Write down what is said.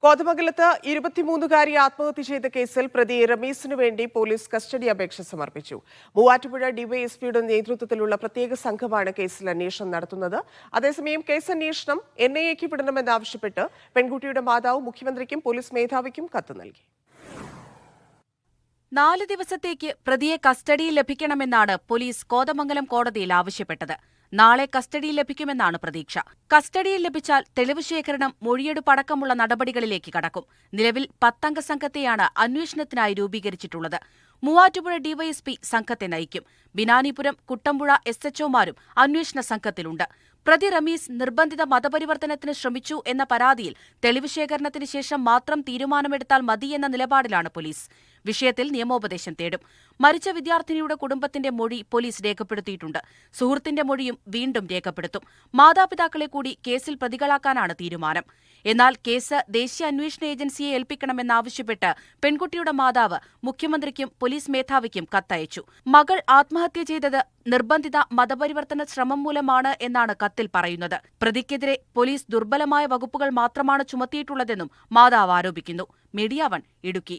കോതമംഗലത്ത് 23-കാരി ആത്മഹത്യ ചെയ്ത കേസിൽ പ്രതി റമീസിനു വേണ്ടി പോലീസ് കസ്റ്റഡി അപേക്ഷ സമർപ്പിച്ചു. മൂവാറ്റുപുഴ ഡിവൈഎസ്പിയുടെ നേതൃത്വത്തിലുള്ള പ്രത്യേക സംഘമാണ് കേസിൽ അന്വേഷണം നടത്തുന്നത്. അതേസമയം കേസ് അന്വേഷണം എൻഐഎക്ക് വിടണമെന്നാവശ്യപ്പെട്ട് പെൺകുട്ടിയുടെ മാതാവ് മുഖ്യമന്ത്രിക്കും പോലീസ് മേധാവിക്കും കത്ത് നൽകി. 4 ദിവസത്തേക്ക് പ്രതിയെ കസ്റ്റഡിയിൽ ലഭിക്കണമെന്നാണ് പോലീസ് കോതമംഗലം കോടതിയിൽ ആവശ്യപ്പെട്ടത്. നാളെ കസ്റ്റഡിയിൽ ലഭിക്കുമെന്നാണ് പ്രതീക്ഷ. കസ്റ്റഡിയിൽ ലഭിച്ചാൽ തെളിവ് ശേഖരണം, മൊഴിയെടുപ്പ് അടക്കമുള്ള നടപടികളിലേക്ക് കടക്കും. നിലവിൽ 10 അംഗ സംഘത്തെയാണ് അന്വേഷണത്തിനായി രൂപീകരിച്ചിട്ടുള്ളത്. മൂവാറ്റുപുഴ ഡിവൈഎസ്പി സംഘത്തെ നയിക്കും. ബിനാനിപുരം, കുട്ടമ്പുഴ SHOമാരും അന്വേഷണ സംഘത്തിലുണ്ട്. പ്രതി റമീസ് നിർബന്ധിത മതപരിവർത്തനത്തിന് ശ്രമിച്ചു എന്ന പരാതിയിൽ തെളിവ് ശേഖരണത്തിന് ശേഷം മാത്രം തീരുമാനമെടുത്താൽ മതിയെന്ന നിലപാടിലാണ് പോലീസ്. വിഷയത്തിൽ നിയമോപദേശം തേടും. മരിച്ച വിദ്യാർത്ഥിനിയുടെ കുടുംബത്തിന്റെ മൊഴി പോലീസ് രേഖപ്പെടുത്തിയിട്ടുണ്ട്. സുഹൃത്തിന്റെ മൊഴിയും വീണ്ടും രേഖപ്പെടുത്തും. മാതാപിതാക്കളെ കൂടി കേസിൽ പ്രതികളാക്കാനാണ് തീരുമാനം. എന്നാൽ കേസ് ദേശീയ അന്വേഷണ ഏജൻസിയെ ഏൽപ്പിക്കണമെന്നാവശ്യപ്പെട്ട് പെൺകുട്ടിയുടെ മാതാവ് മുഖ്യമന്ത്രിക്കും പോലീസ് മേധാവിക്കും കത്തയച്ചു. മകൾ ആത്മഹത്യ ചെയ്തത് നിർബന്ധിത മതപരിവർത്തന ശ്രമം മൂലമാണ് എന്നാണ് കത്തിൽ പറയുന്നത്. പ്രതിക്കെതിരെ പോലീസ് ദുർബലമായ വകുപ്പുകൾ മാത്രമാണ് ചുമത്തിയിട്ടുള്ളതെന്നും മാതാവ് ആരോപിക്കുന്നു. മീഡിയ 1 ഇടുക്കി.